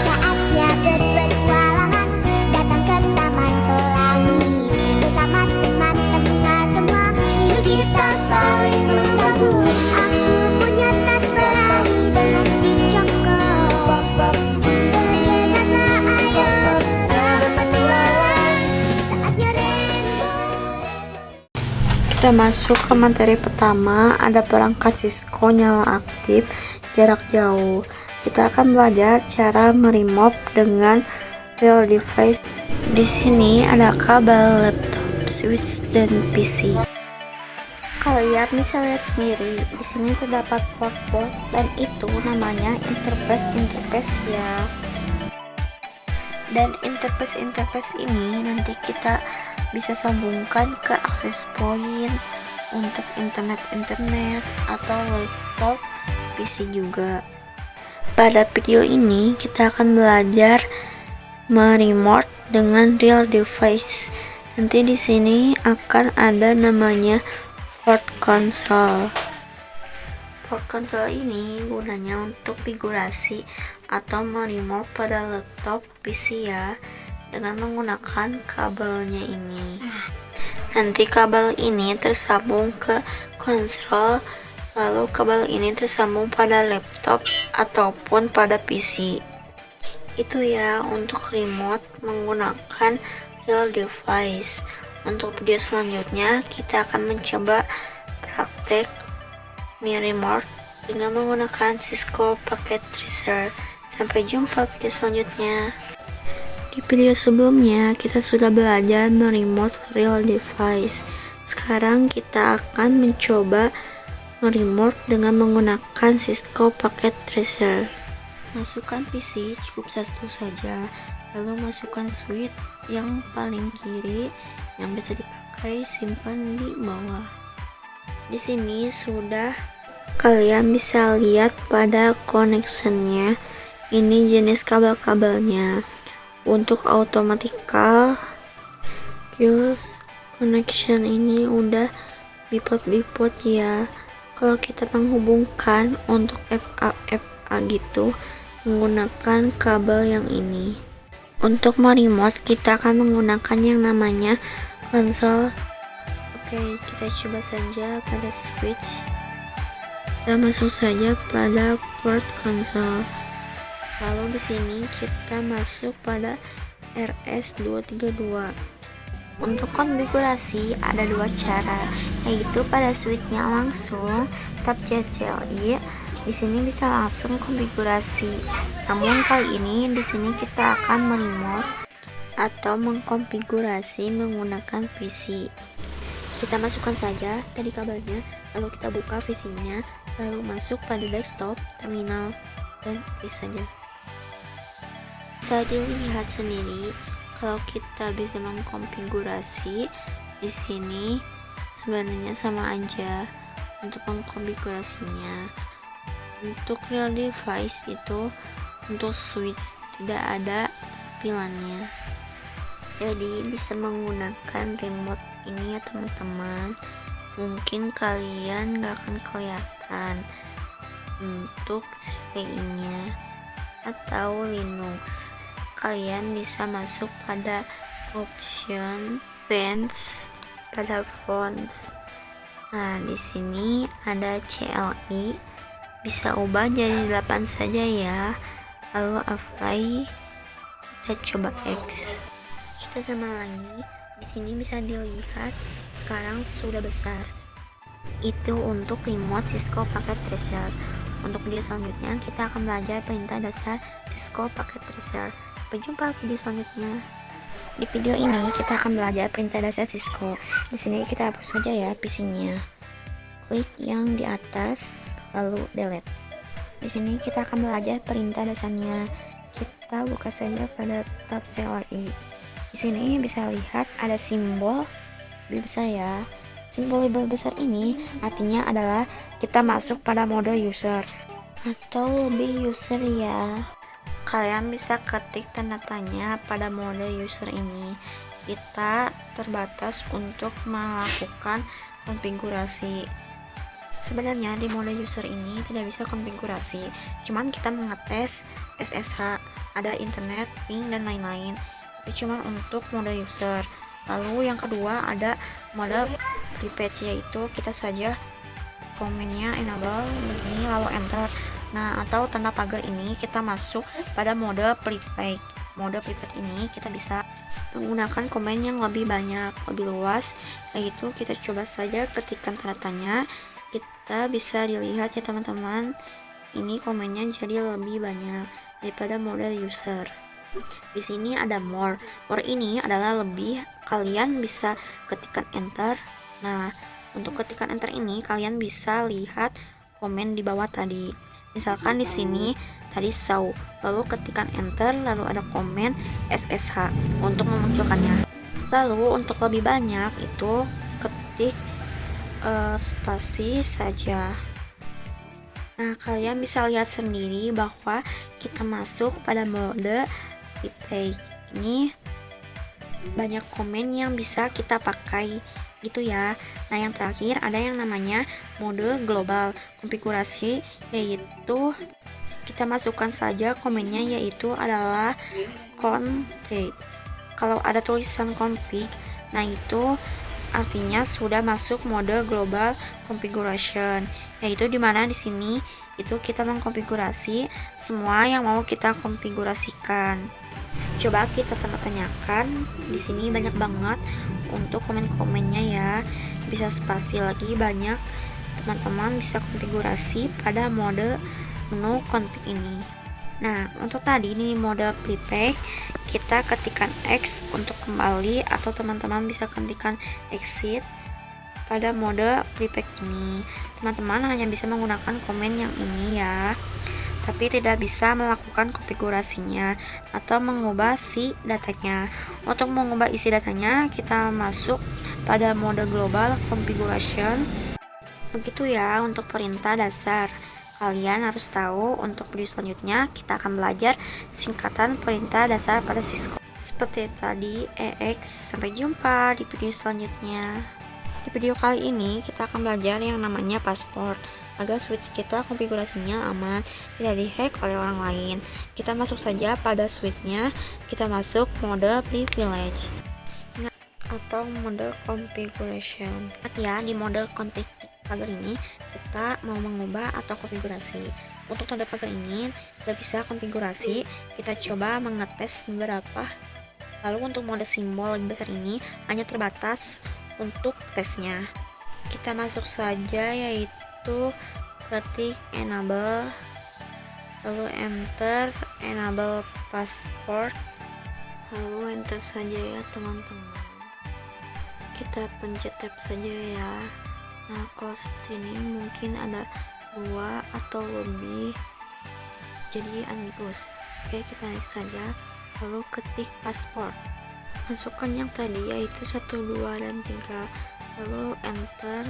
Saatnya berpetualangan, datang ke Taman Pelangi. Bersama teman-teman semua, yuk kita saling membantu. Aku punya tas berlari dengan si Joko. Bergegaslah ayo berpetualang. Saatnya rainbow. Kita masuk ke materi pertama, ada perangkat Cisco nyala aktif jarak jauh. Kita akan belajar cara meremove dengan real device. Di sini ada kabel laptop, switch, dan PC. Kalian bisa lihat sendiri, di sini terdapat port dan itu namanya interface ya. Dan interface ini nanti kita bisa sambungkan ke access point untuk internet atau laptop PC juga. Pada video ini kita akan belajar meremote dengan real device. Nanti di sini akan ada namanya port control. Port control ini gunanya untuk figurasi atau meremote pada laptop PC ya, dengan menggunakan kabelnya ini. Nanti kabel ini tersambung ke konsol, lalu kabel ini tersambung pada laptop ataupun pada PC. Itu ya untuk remote menggunakan real device. Untuk video selanjutnya kita akan mencoba praktek remote dengan menggunakan Cisco Packet Tracer. Sampai jumpa video selanjutnya. Di video sebelumnya kita sudah belajar meremote real device. Sekarang kita akan mencoba meremote dengan menggunakan Cisco Packet Tracer. Masukkan PC cukup satu saja, lalu masukkan switch yang paling kiri yang bisa dipakai, simpan di bawah. Di sini sudah kalian bisa lihat pada connectionnya. Ini jenis kabel-kabelnya. Untuk automatical queue connection ini udah bipot ya. Kalau kita menghubungkan untuk FA gitu menggunakan kabel yang ini. Untuk meremote kita akan menggunakan yang namanya konsol. Oke, kita coba saja pada switch. Kita masuk saja pada port konsol. Lalu di sini kita masuk pada RS232. Untuk konfigurasi ada dua cara, yaitu pada switchnya langsung tap CLI. Di sini bisa langsung konfigurasi. Namun kali ini di sini kita akan meremote atau mengkonfigurasi menggunakan PC. Kita masukkan saja tadi kabelnya, lalu kita buka PC-nya, lalu masuk pada desktop, terminal, dan oke saja. Bisa dilihat sendiri kalau kita bisa mengkonfigurasi di sini sebenarnya sama aja untuk mengkonfigurasinya. Untuk real device itu untuk switch tidak ada tampilannya, jadi bisa menggunakan remote ini ya teman-teman. Mungkin kalian gak akan kelihatan untuk CPI nya atau Linux. Kalian bisa masuk pada option advanced pada fonts. Nah, di sini ada CLI, bisa ubah jadi 8 saja ya. Lalu apply, kita coba X. Kita sama lagi. Di sini bisa dilihat sekarang sudah besar. Itu untuk remote Cisco Packet Tracer. Untuk video selanjutnya kita akan belajar perintah dasar Cisco Packet Tracer. Sampai jumpa video selanjutnya. Di video ini kita akan belajar perintah dasar Cisco. Di sini kita hapus saja ya PC-nya. Klik yang di atas lalu delete. Di sini kita akan belajar perintah dasarnya. Kita buka saja pada tab CLI. Di sini bisa lihat ada simbol lebih besar ya. Simbol lebih besar ini artinya adalah kita masuk pada mode user atau lebih user ya. Kalian bisa ketik tanda tanya pada mode user ini. Kita terbatas untuk melakukan konfigurasi. Sebenarnya di mode user ini tidak bisa konfigurasi, cuman kita mengetes SSH, ada internet, ping, dan lain-lain. Itu cuma untuk mode user. Lalu yang kedua ada mode prepaid, yaitu kita saja komennya enable begini lalu enter. Nah, atau tanda pagar ini kita masuk pada mode prepaid. Mode prepaid ini kita bisa menggunakan komen yang lebih banyak, lebih luas, yaitu kita coba saja ketikkan tanda tanya. Kita bisa dilihat ya teman-teman, ini komennya jadi lebih banyak daripada mode user. Di sini ada more. More ini adalah lebih, kalian bisa ketikkan enter. Nah, untuk ketikkan enter ini kalian bisa lihat komen di bawah tadi. Misalkan di sini tadi saw, lalu ketikkan enter, lalu ada komen SSH untuk memunculkannya. Lalu untuk lebih banyak itu ketik spasi saja. Nah, kalian bisa lihat sendiri bahwa kita masuk pada mode prepaid ini, banyak komen yang bisa kita pakai gitu ya. Nah, yang terakhir ada yang namanya mode global konfigurasi, yaitu kita masukkan saja komennya, yaitu adalah config. Kalau ada tulisan config, nah itu artinya sudah masuk mode global configuration, yaitu dimana di sini itu kita mengkonfigurasi semua yang mau kita konfigurasikan. Coba kita tanda tanyakan, di sini banyak banget untuk komen-komennya ya, bisa spasi lagi banyak. Teman-teman bisa konfigurasi pada mode menu config ini. Nah, untuk tadi ini mode prepaid, kita ketikkan X untuk kembali, atau teman-teman bisa ketikkan exit pada mode prepaid ini. Teman-teman hanya bisa menggunakan komen yang ini ya, tapi tidak bisa melakukan konfigurasinya atau mengubah si datanya. Untuk mengubah isi datanya, kita masuk pada mode global configuration. Begitu ya untuk perintah dasar. Kalian harus tahu. Untuk video selanjutnya kita akan belajar singkatan perintah dasar pada Cisco. Seperti tadi EX. Sampai jumpa di video selanjutnya. Di video kali ini kita akan belajar yang namanya password, agar switch kita konfigurasinya aman, tidak dihack oleh orang lain. Kita masuk saja pada switchnya, kita masuk mode privilege atau mode configuration. Ya, di mode config pagar ini kita mau mengubah atau konfigurasi. Untuk tanda pagar ini tidak bisa konfigurasi, kita coba mengetes beberapa. Lalu untuk mode simbol lebih besar ini hanya terbatas untuk tesnya. Kita masuk saja, yaitu ketik enable, lalu enter enable password, lalu enter saja ya teman-teman. Kita pencet tab saja ya. Nah, kalau seperti ini mungkin ada 2 atau lebih, jadi ambigus. Oke, kita next saja, lalu ketik password, masukkan yang tadi yaitu 1, 2, dan 3, lalu enter,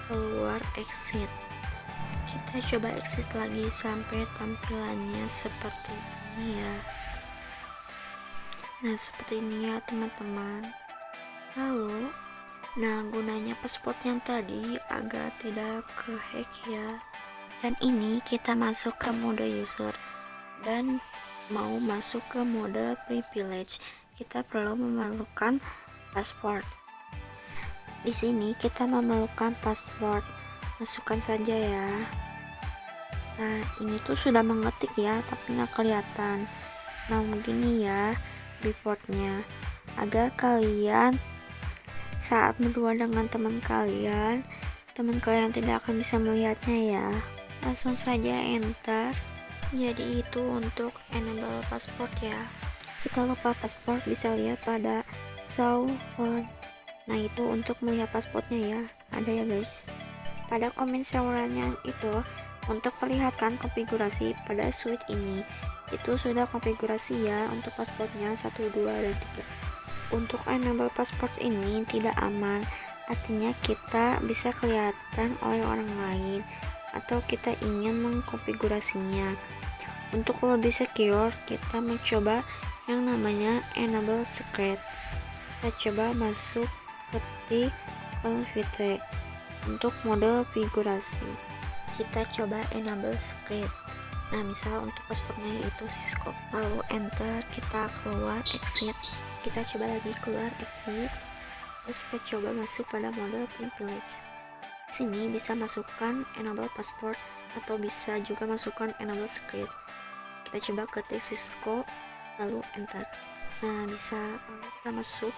keluar exit. Kita coba exit lagi sampai tampilannya seperti ini ya. Nah, seperti ini ya teman-teman. Lalu gunanya password yang tadi agar tidak kehack ya. Dan ini kita masuk ke mode user dan mau masuk ke mode privilege, kita perlu memerlukan password. Di sini kita memerlukan password, masukkan saja ya. Nah, ini tuh sudah mengetik ya, tapi nggak kelihatan. Nah, begini ya defaultnya, agar kalian saat berdua dengan teman kalian tidak akan bisa melihatnya ya. Langsung saja enter. Jadi itu untuk enable password ya. Kita lupa password, bisa lihat pada show on. Nah, itu untuk melihat passwordnya ya, ada ya guys. Pada komen showerannya itu untuk perlihatkan konfigurasi pada switch ini, itu sudah konfigurasi ya untuk passwordnya 1, 2, dan 3. Untuk enable password ini tidak aman, artinya kita bisa kelihatan oleh orang lain atau kita ingin mengkonfigurasinya. Untuk lebih secure, kita mencoba yang namanya enable secret. Kita coba masuk ketik config. Untuk mode konfigurasi, kita coba enable script. Nah, misal untuk passwordnya yaitu Cisco, lalu enter, kita keluar exit, kita coba lagi keluar exit, terus kita coba masuk pada mode privilege. Di sini bisa masukkan enable password atau bisa juga masukkan enable script. Kita coba ketik Cisco lalu enter. Nah, bisa, lalu kita masuk,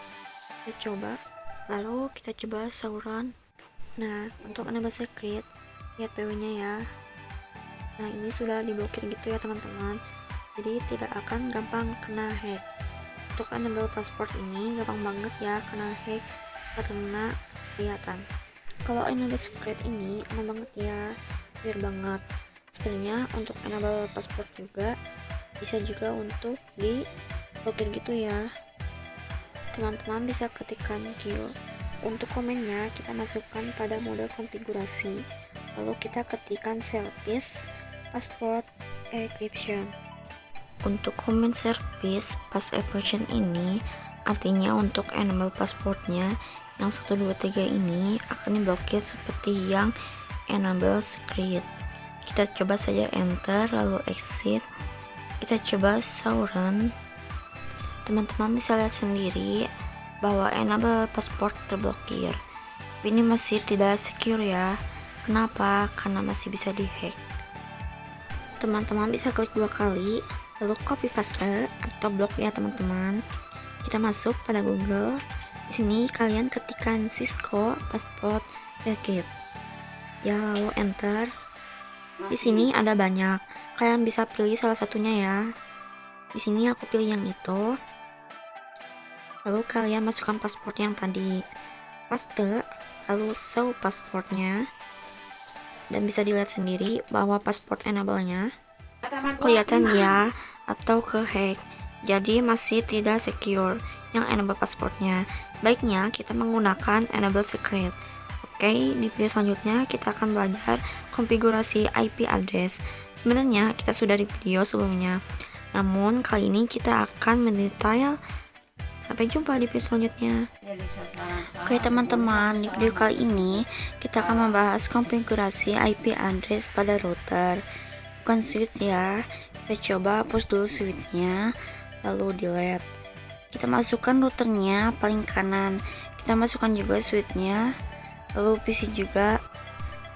kita coba, lalu kita coba sauran. Nah, untuk enable secret, lihat PW nya ya. Nah, ini sudah diblokir gitu ya teman-teman, jadi tidak akan gampang kena hack. Untuk enable password ini gampang banget ya kena hack karena kelihatan. Kalau enable secret ini aman banget ya, clear banget. Sebenarnya untuk enable password juga bisa juga untuk di blokir gitu ya. Teman-teman bisa ketikkan kill. Untuk komennya kita masukkan pada mode konfigurasi, lalu kita ketikkan service password encryption. Untuk komen service password encryption ini artinya untuk enable passwordnya yang 123 ini akan diblokir seperti yang enable secret. Kita coba saja enter lalu exit, kita coba sauran. Teman-teman bisa lihat sendiri bahwa enable password terblokir, tapi ini masih tidak secure ya. Kenapa? Karena masih bisa dihack. Teman-teman bisa klik 2 kali lalu copy paste atau blok ya teman-teman. Kita masuk pada Google. Di sini kalian ketikkan Cisco password backup ya, lalu enter. Di sini ada banyak, kalian bisa pilih salah satunya ya. Di sini aku pilih yang itu. Lalu kalian masukkan password yang tadi, paste, lalu show passwordnya, dan bisa dilihat sendiri bahwa password enable-nya kelihatan ya atau ke hack, jadi masih tidak secure yang enable passwordnya. Sebaiknya kita menggunakan enable secret. Oke, di video selanjutnya kita akan belajar konfigurasi IP address. Sebenarnya kita sudah di video sebelumnya, namun kali ini kita akan mendetail. Sampai jumpa di video selanjutnya. Oke teman-teman, di video kali ini kita akan membahas konfigurasi IP address pada router, bukan switch ya. Kita coba hapus dulu switchnya, lalu delete. Kita masukkan routernya paling kanan, kita masukkan juga switchnya, lalu PC juga.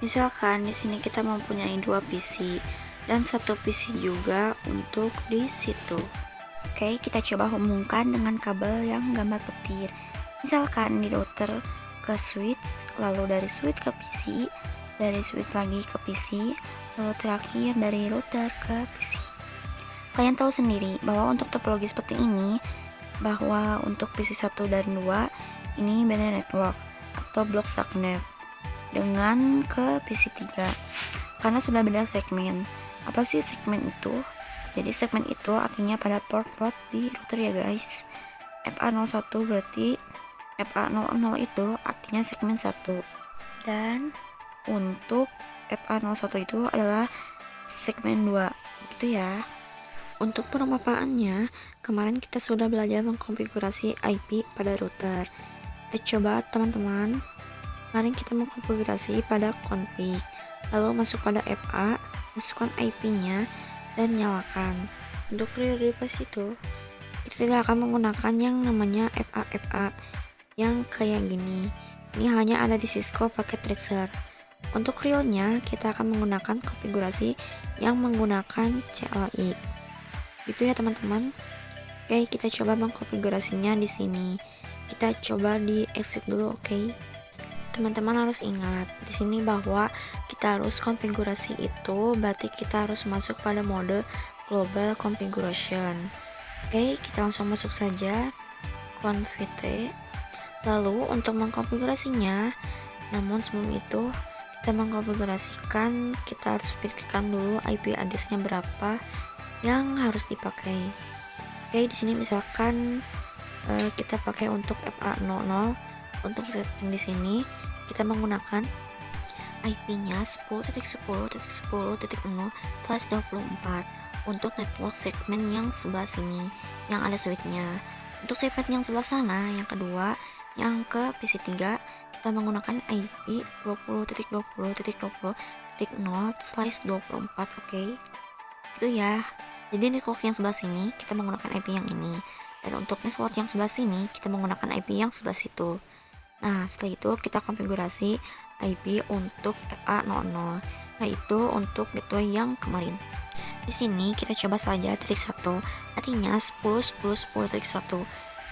Misalkan di sini kita mempunyai 2 PC dan 1 PC juga untuk di situ. Oke, kita coba hubungkan dengan kabel yang gambar petir. Misalkan di router ke switch, lalu dari switch ke PC, dari switch lagi ke PC, lalu terakhir dari router ke PC. Kalian tahu sendiri bahwa untuk topologi seperti ini, bahwa untuk PC 1 dan 2 ini beda network atau blok subnet dengan ke PC 3 karena sudah beda segmen. Apa sih segmen itu? Jadi segmen itu artinya pada port-port di router ya guys. FA01 berarti FA00 itu artinya segmen 1. Dan untuk FA01 itu adalah segmen 2. Gitu ya. Untuk perumpamannya, kemarin kita sudah belajar mengkonfigurasi IP pada router. Kita coba teman-teman. Kemarin kita mengkonfigurasi pada config. Lalu masuk pada FA, masukkan IP-nya dan nyalakan. Untuk real device itu kita tidak akan menggunakan yang namanya FA yang kayak gini. Ini hanya ada di Cisco paket tracer. Untuk realnya kita akan menggunakan konfigurasi yang menggunakan CLI. Gitu ya teman-teman. Oke, kita coba mengkonfigurasinya di sini. Kita coba di exit dulu, oke. Teman-teman harus ingat di sini bahwa kita harus konfigurasi itu berarti kita harus masuk pada mode global configuration. Oke, kita langsung masuk saja config. Lalu untuk mengkonfigurasinya, namun sebelum itu kita mengkonfigurasikan, kita harus pikirkan dulu IP address-nya berapa yang harus dipakai. Oke, di sini misalkan kita pakai untuk FA00. Untuk segmen di sini kita menggunakan IP-nya 10.10.10.0/24 untuk network segmen yang sebelah sini yang ada switch-nya. Untuk segmen yang sebelah sana, yang kedua, yang ke PC3, kita menggunakan IP 20.20.20.0/24, oke. Gitu ya. Jadi network yang sebelah sini kita menggunakan IP yang ini, dan untuk network yang sebelah sini kita menggunakan IP yang sebelah situ. Nah, setelah itu kita konfigurasi IP untuk FA00, yaitu untuk gateway yang kemarin. Di sini kita coba saja titik 1, artinya 10.10.10.1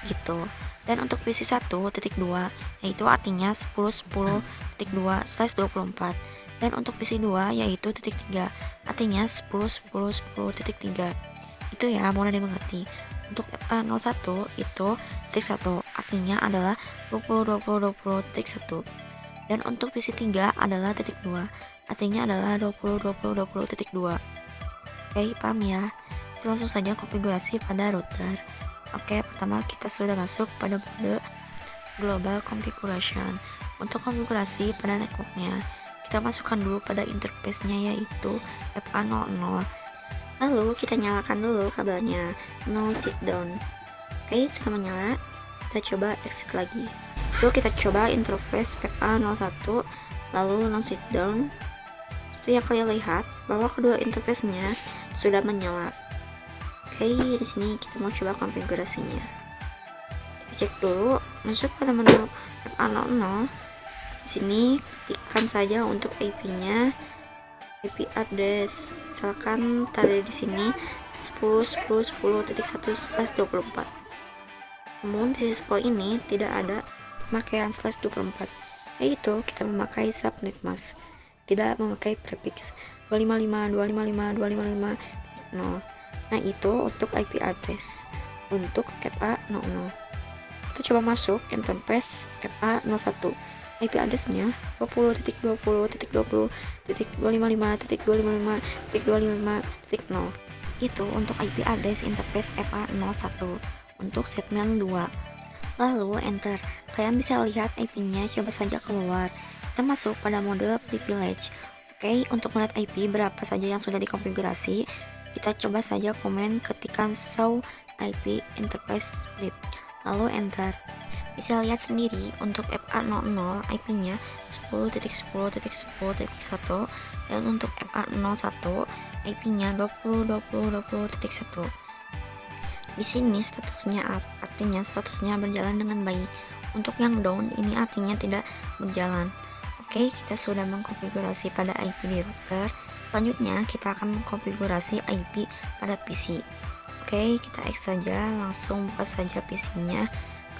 gitu. Dan untuk PC1.2 yaitu artinya 10.10.2/24. Dan untuk PC2 yaitu titik 3, artinya 10.10.10.3. Itu ya, mudah dimengerti. Untuk FA01 itu titik 1, artinya adalah 20.20.20.1. Dan untuk PC3 adalah titik 2, artinya adalah 20.20.20.2. Oke, paham ya? Kita langsung saja konfigurasi pada router. Oke, pertama kita sudah masuk pada mode global configuration. Untuk konfigurasi pada networknya, kita masukkan dulu pada interface-nya yaitu FA00. Lalu kita nyalakan dulu kabelnya, no sit down. Oke, sudah menyala, kita coba exit lagi. Lalu kita coba interface FA01, lalu no sit down. Seperti yang kalian lihat bahwa kedua interface-nya sudah menyala. Oke, di sini kita mau coba konfigurasinya. Kita cek dulu, masuk pada menu FA00. Di sini ketikkan saja untuk IP-nya, IP address. Misalkan tadi di sini 10.10.10.1/24. Namun di Cisco ini tidak ada pemakaian /24, yaitu kita memakai subnet mask, tidak memakai prefix 255.255.255.0. Nah, itu untuk IP address untuk FA00. Kita coba masuk interface FA01. IP addressnya 20.20.255.255.255.0. Itu untuk IP address interface FA01 untuk segmen 2. Lalu enter. Kalian bisa lihat IP-nya, coba saja keluar. Kita masuk pada mode privilege. Oke, untuk melihat IP berapa saja yang sudah dikonfigurasi, kita coba saja komen ketikan show IP interface prip, lalu enter. Bisa lihat sendiri untuk FA00 IP-nya 10.10.10.1, dan untuk FA01 IP-nya 20.20.20.1. Di sini statusnya up, artinya statusnya berjalan dengan baik. Untuk yang down ini artinya tidak berjalan. Oke, kita sudah mengkonfigurasi pada IP di router. Selanjutnya kita akan mengkonfigurasi IP pada PC. Oke, kita X saja, langsung buka saja PC-nya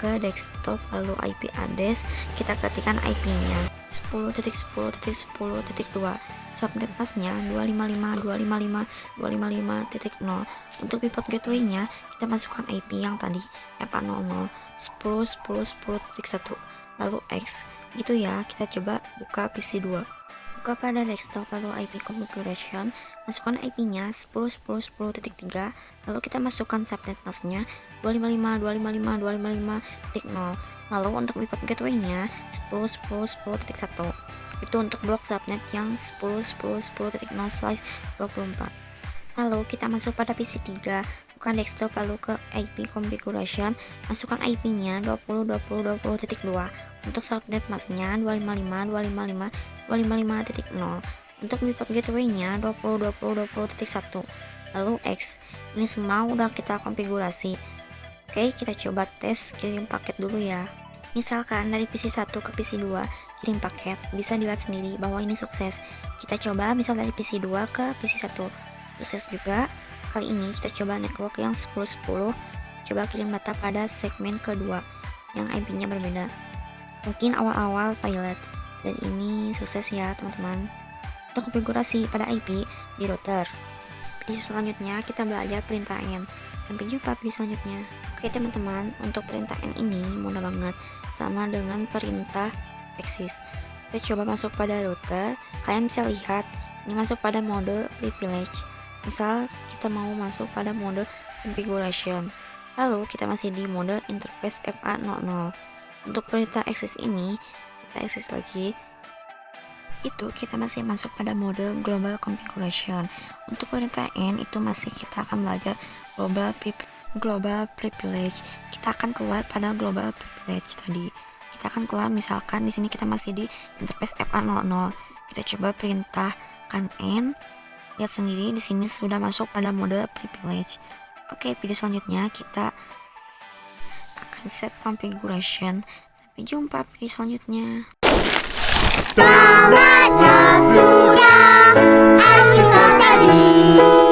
ke desktop, lalu IP address kita ketikkan IP-nya 10.10.10.2, subnet mask-nya 255.255.255.0. Untuk pivot gateway-nya kita masukkan IP yang tadi FA00 10.10.10.1, lalu X. Gitu ya, kita coba buka PC2. Buka pada desktop, lalu IP configuration, masukkan IP-nya 10.10.10.3, lalu kita masukkan subnet mask-nya 255.255.255.0. Lalu untuk pivot gateway-nya 10.10.10.1. Itu untuk blok subnet yang 10.10.10.0/24. Lalu kita masuk pada PC3, buka desktop, lalu ke IP configuration, masukkan IP-nya 20.20.20.2. Untuk subnet mask-nya 255.255.255.0. Untuk pivot gateway-nya 20.20.20.1, lalu X. Ini semua udah kita konfigurasi. Oke, kita coba tes kirim paket dulu ya. Misalkan dari PC1 ke PC2 kirim paket, bisa dilihat sendiri bahwa ini sukses. Kita coba misal dari PC2 ke PC1, sukses juga. Kali ini kita coba network yang 10.10, coba kirim data pada segmen kedua yang IP-nya berbeda. Mungkin awal-awal pilot, dan ini sukses ya teman-teman. Untuk konfigurasi pada IP di router. Video selanjutnya kita belajar perintah N. Sampai jumpa video selanjutnya. Oke teman-teman, untuk perintah N ini mudah banget, sama dengan perintah access. Kita coba masuk pada router. Kalian bisa lihat ini masuk pada mode privilege. Misal kita mau masuk pada mode configuration, lalu kita masih di mode interface FA00. Untuk perintah access ini kita access lagi, itu kita masih masuk pada mode global configuration. Untuk perintah N itu masih kita akan belajar global privilege. Kita akan keluar pada global privilege tadi. kita akan keluar. Misalkan di sini kita masih di interface FA00. Kita coba perintahkan N. Lihat sendiri di sini sudah masuk pada mode privilege. Oke, video selanjutnya kita akan set configuration. Sampai jumpa video selanjutnya. Tamatnya sudah, akhir tadi.